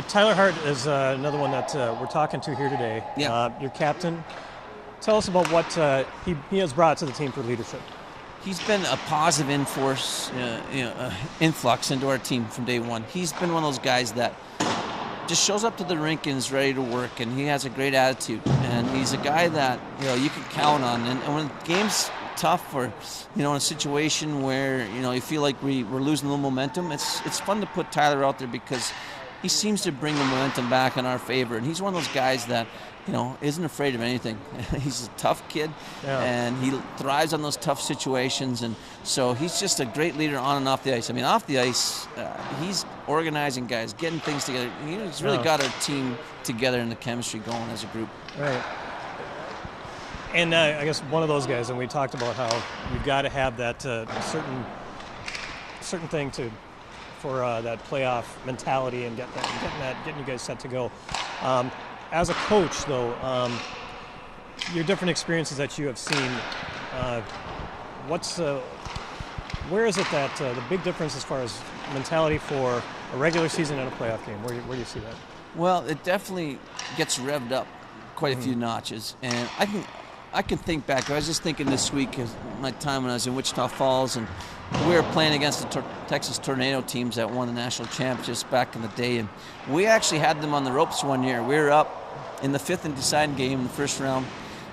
Tyler Hart is another one that we're talking to here today. Yeah. Your captain. Tell us about what he has brought to the team for leadership. He's been a positive influx into our team from day one. He's been one of those guys that just shows up to the rink and is ready to work, and he has a great attitude, and he's a guy that you can count on. And when the game's tough, or in a situation where you feel like we're losing a little momentum, it's fun to put Tyler out there because he seems to bring the momentum back in our favor, and he's one of those guys that isn't afraid of anything. He's a tough kid, and he thrives on those tough situations, and so he's just a great leader on and off the ice. I mean, off the ice, he's organizing guys, getting things together. He's really got our team together and the chemistry going as a group. Right. And I guess one of those guys, and we talked about how you've got to have that certain thing for that playoff mentality and getting you guys set to go. As a coach, though, your different experiences that you have seen, where is it that the big difference as far as mentality for a regular season and a playoff game? Where do you see that? Well, it definitely gets revved up quite a few notches, and I can think back. I was just thinking this week of my time when I was in Wichita Falls, and we were playing against the Texas Tornado teams that won the national championship back in the day, and we actually had them on the ropes one year. We were up in the 5th and deciding game in the first round,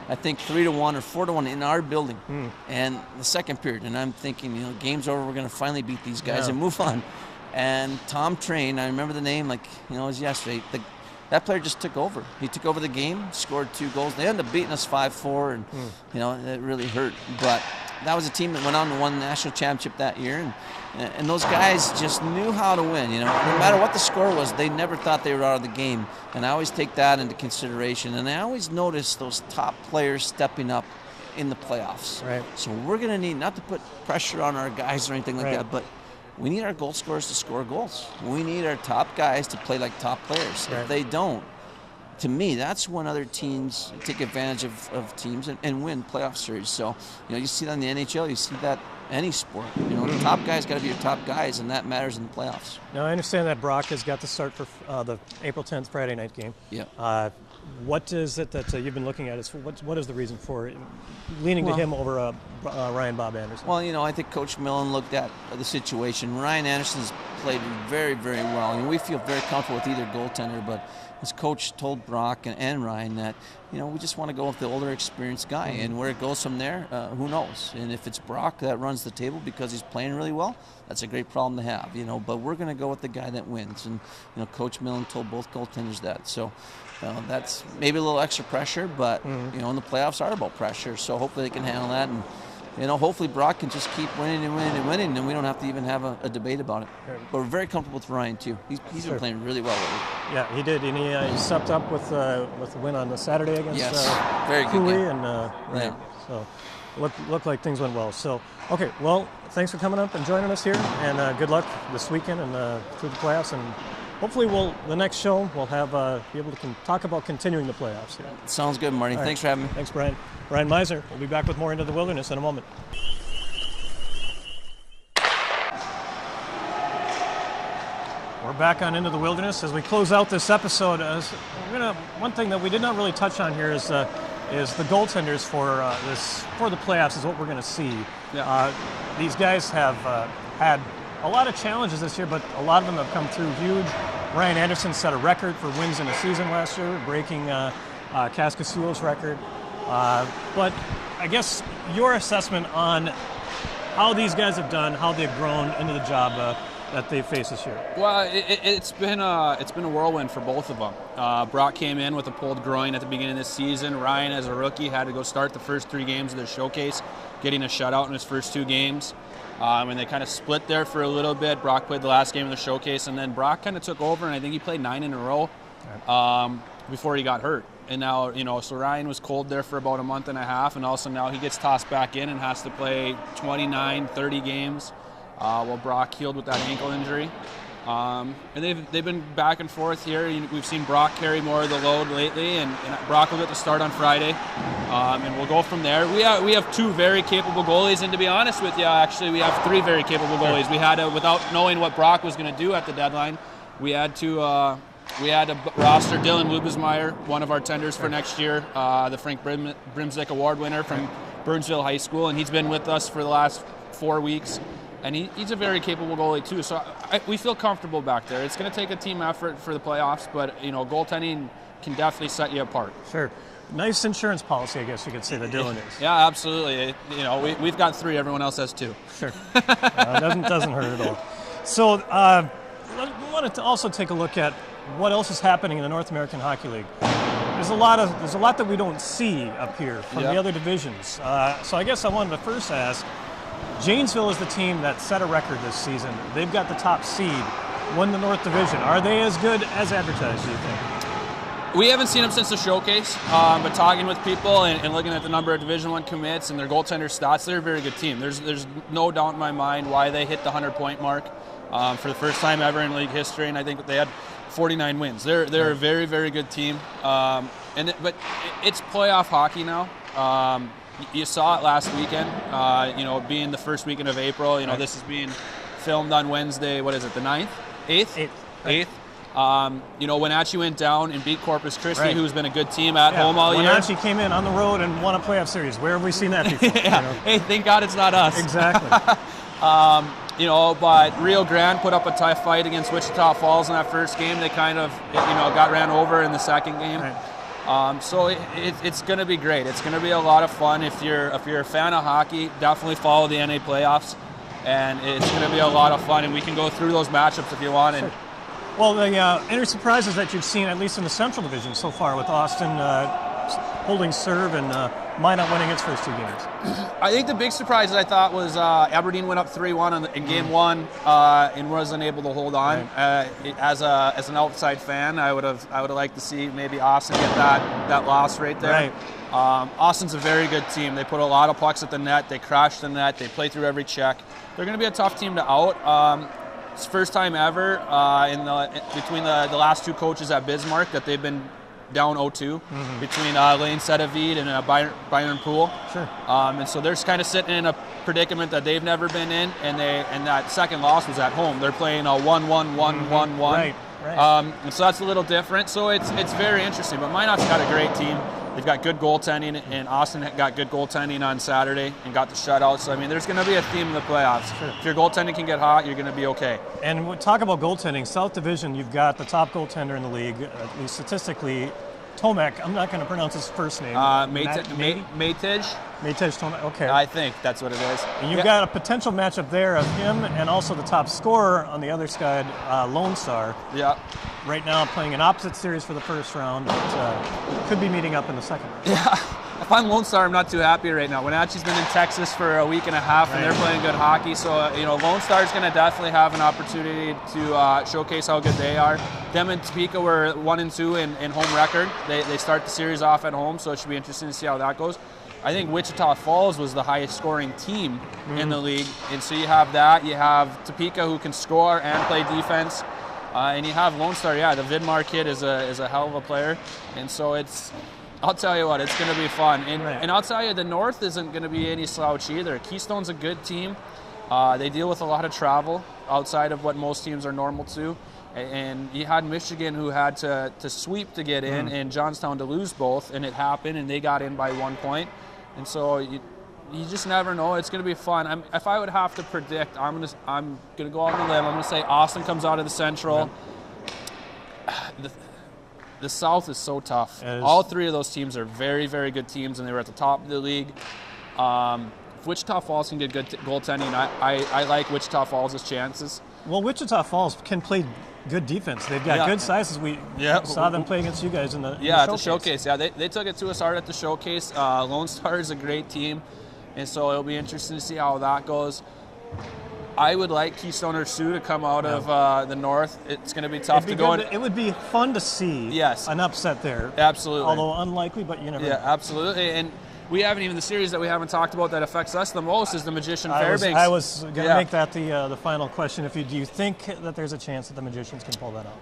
I think 3-1 or 4-1 in our building, and the second period. And I'm thinking, game's over. We're going to finally beat these guys and move on. And Tom Train, I remember the name like it was yesterday. That player just took over. He took over the game, scored 2 goals. They ended up beating us 5-4, and it really hurt. But that was a team that went on to win the national championship that year, and those guys just knew how to win. No matter what the score was, they never thought they were out of the game. And I always take that into consideration. And I always notice those top players stepping up in the playoffs. Right. So we're going to need, not to put pressure on our guys or anything like that, but we need our goal scorers to score goals. We need our top guys to play like top players. Right. If they don't, to me, that's when other teams take advantage of teams and win playoff series. So, you see that in the NHL, you see that any sport. The top guys got to be your top guys, and that matters in the playoffs. Now, I understand that Brock has got to start for the April 10th Friday night game. Yeah. What is it that you've been looking at? What is the reason for leaning to him over Ryan Bob Anderson? Well, I think Coach Millen looked at the situation. Ryan Anderson's played very, very well. We feel very comfortable with either goaltender, but his coach told Brock and Ryan that, we just want to go with the older, experienced guy. And where it goes from there, who knows? And if it's Brock that runs the table because he's playing really well, that's a great problem to have, But we're going to go with the guy that wins. And, Coach Millen told both goaltenders that. So that's maybe a little extra pressure, but, and the playoffs are about pressure. So hopefully they can handle that. And, hopefully Brock can just keep winning and winning and winning, and we don't have to even have a debate about it. But we're very comfortable with Ryan, too. He's been playing really well lately. Yeah, he did. And he stepped up with the win on the Saturday against very good Cooley. game. And, so looked like things went well. So, okay, well, thanks for coming up and joining us here, and good luck this weekend and through the playoffs. And hopefully the next show we'll have be able to talk about continuing the playoffs. Yeah. Sounds good, Marty. Right. Thanks for having me. Thanks, Brian. Brian Miser. We'll be back with more Into the Wilderness in a moment. We're back on Into the Wilderness as we close out this episode. One thing that we did not really touch on here is the goaltenders for the playoffs is what we're going to see. Yeah. These guys have had a lot of challenges this year, but a lot of them have come through huge. Ryan Anderson set a record for wins in a season last year, breaking Kaskasuo's record. But I guess your assessment on how these guys have done, how they've grown into the job that they face this year. Well, it's been a whirlwind for both of them. Brock came in with a pulled groin at the beginning of this season. Ryan, as a rookie, had to go start the first 3 games of the showcase, getting a shutout in his first 2 games. And they kind of split there for a little bit. Brock played the last game of the showcase, and then Brock kind of took over, and I think he played 9 in a row before he got hurt. And now, so Ryan was cold there for about a month and a half, and also now he gets tossed back in and has to play 29, 30 games while Brock healed with that ankle injury. And they've been back and forth here. We've seen Brock carry more of the load lately, and Brock will get to start on Friday, and we'll go from there. We have 2 very capable goalies, and to be honest with you, actually, we have 3 very capable goalies. We had to, without knowing what Brock was going to do at the deadline, we had to roster Dylan Lubesmeyer, one of our tenders for next year, the Frank Brimzik Award winner from Burnsville High School, and he's been with us for the last 4 weeks. and he's a very capable goalie too. So we feel comfortable back there. It's going to take a team effort for the playoffs, but goaltending can definitely set you apart. Sure. Nice insurance policy, I guess you could say, that Dylan is. Yeah, absolutely. We've got 3. Everyone else has 2. Sure. Doesn't hurt at all. So we wanted to also take a look at what else is happening in the North American Hockey League. There's a lot that we don't see up here from the other divisions. So I guess I wanted to first ask, Janesville is the team that set a record this season. They've got the top seed, won the North Division. Are they as good as advertised, do you think? We haven't seen them since the showcase, but talking with people and looking at the number of Division I commits and their goaltender stats, they're a very good team. There's no doubt in my mind why they hit the 100-point mark for the first time ever in league history, and I think that they had 49 wins. They're a very, very good team, but it's playoff hockey now. You saw it last weekend, being the first weekend of April. This is being filmed on Wednesday, what is it, the 9th? 8th? 8th. Wenatchee went down and beat Corpus Christi, who's been a good team at home all year. Wenatchee came in on the road and won a playoff series. Where have we seen that before? Hey, thank God it's not us. Exactly. But Rio Grande put up a tough fight against Wichita Falls in that first game. They kind of, got ran over in the second game. Right. So it's going to be great. It's going to be a lot of fun. If you're a fan of hockey, definitely follow the NA playoffs, and it's going to be a lot of fun. And we can go through those matchups if you want. Sure. Well, any surprises that you've seen, at least in the Central Division so far, with Austin holding serve and Minot winning its first 2 games? I think the big surprise I thought was Aberdeen went up 3-1 in Game 1 and wasn't able to hold on. Right. As an outside fan, I would have liked to see maybe Austin get that loss right there. Right. Austin's a very good team. They put a lot of pucks at the net. They crash the net. They play through every check. They're going to be a tough team to out. It's the first time ever between the last 2 coaches at Bismarck that they've been down 0-2 between Lane Sedavid and Byron Poole. Sure. And so they're kind of sitting in a predicament that they've never been in, and that second loss was at home. They're playing a 1-1-1-1-1. Right. And so that's a little different. So it's very interesting. But Minot's got a great team. They've got good goaltending, and Austin got good goaltending on Saturday and got the shutout. So, there's going to be a theme in the playoffs. Sure. If your goaltending can get hot, you're going to be okay. And we'll talk about goaltending. South Division, you've got the top goaltender in the league, at least statistically, Tomek. I'm not going to pronounce his first name. Matej. Matej Tomek, okay. I think that's what it is. And you've got a potential matchup there of him and also the top scorer on the other side, Lone Star. Yeah. Right now playing an opposite series for the first round, but could be meeting up in the second round. Yeah. If I'm Lone Star, I'm not too happy right now. Wenachee's been in Texas for a week and a half, and they're playing good hockey. So, Lone Star's going to definitely have an opportunity to showcase how good they are. Them and Topeka were 1-2 in home record. They start the series off at home, so it should be interesting to see how that goes. I think Wichita Falls was the highest scoring team in the league. And so you have that. You have Topeka, who can score and play defense. And you have Lone Star. Yeah, the Vidmar kid is a hell of a player. And so I'll tell you what, it's going to be fun. And I'll tell you, the North isn't going to be any slouch either. Keystone's a good team. They deal with a lot of travel outside of what most teams are normal to. And you had Michigan, who had to sweep to get in, and Johnstown to lose both, and it happened, and they got in by 1 point. And so you just never know. It's going to be fun. If I would have to predict, I'm going to go out on a limb. I'm going to say Austin comes out of the Central. The South is so tough. All 3 of those teams are very, very good teams, and they were at the top of the league. If Wichita Falls can get good goaltending, I like Wichita Falls' chances. Well, Wichita Falls can play good defense. They've got good sizes. We saw them play against you guys in the showcase. Yeah, they took it to us hard at the showcase. Lone Star is a great team, and so it'll be interesting to see how that goes. I would like Keystone or Sioux to come out of the North. It's going to be tough to go. It would be fun to see an upset there. Absolutely. Although unlikely, but you never know. Yeah, absolutely. And we haven't even, the series that we haven't talked about that affects us the most is the Magician Fairbanks. I was going to make that the final question. Do you think that there's a chance that the Magicians can pull that out?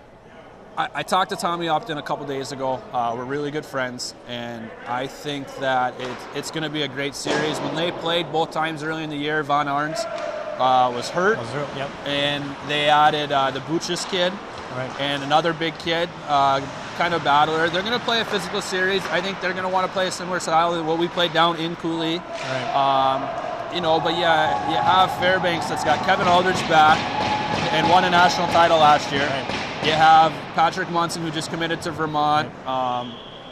I talked to Tommy Upton a couple days ago. We're really good friends, and I think that it's going to be a great series. When they played both times early in the year, Von Arns was hurt, and they added the Buchis kid and another big kid, kind of battler. They're going to play a physical series. I think they're going to want to play a similar style to what we played down in Cooley. but yeah, you have Fairbanks that's got Kevin Aldridge back and won a national title last year. Right. You have Patrick Munson, who just committed to Vermont.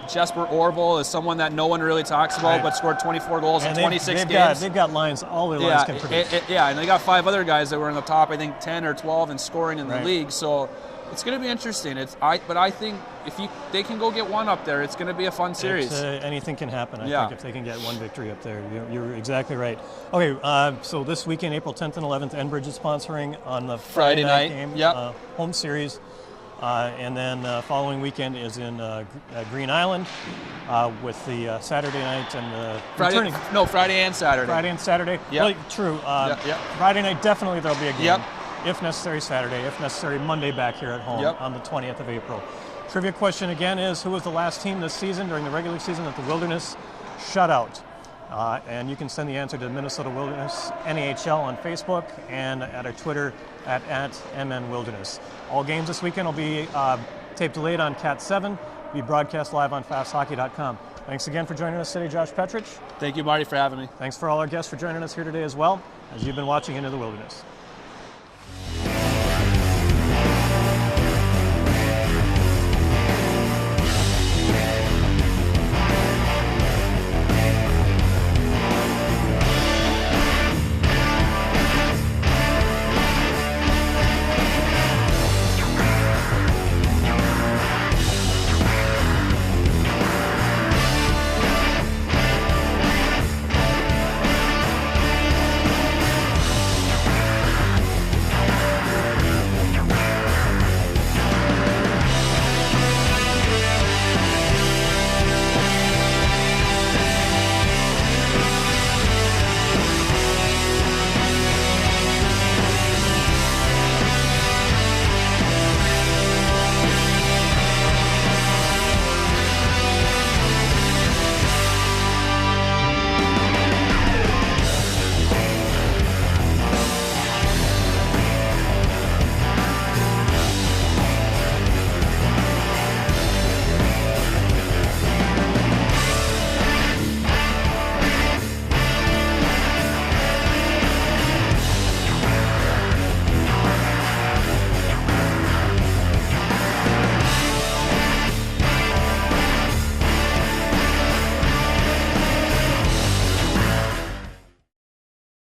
Jesper Orville is someone that no one really talks about, Right. but scored 24 goals in 26 they've games. They've got lines, all their lines can produce. And they got 5 other guys that were in the top, I think 10 or 12 in scoring in the Right. league. So it's going to be interesting. But I think if they can go get one up there, it's going to be a fun series. Anything can happen, I Yeah. think, if they can get one victory up there. You're exactly right. Okay, so this weekend, April 10th and 11th, Enbridge is sponsoring on the Friday night game, Yep. home series. And then following weekend is in Green Island with the Saturday night and the returning. Friday and Saturday. Friday and Saturday. Yep. Well, true. Yep. Friday night, definitely there'll be a game. Yep. If necessary, Saturday. If necessary, Monday back here at home Yep. on the 20th of April. Trivia question again is, who was the last team this season during the regular season that the Wilderness shut out? And you can send the answer to Minnesota Wilderness NAHL on Facebook and at our Twitter at MN Wilderness. All games this weekend will be tape delayed on Cat 7, be broadcast live on fasthockey.com. Thanks again for joining us today, Josh Petrich. Thank you, Marty, for having me. Thanks for all our guests for joining us here today as well, as you've been watching Into the Wilderness.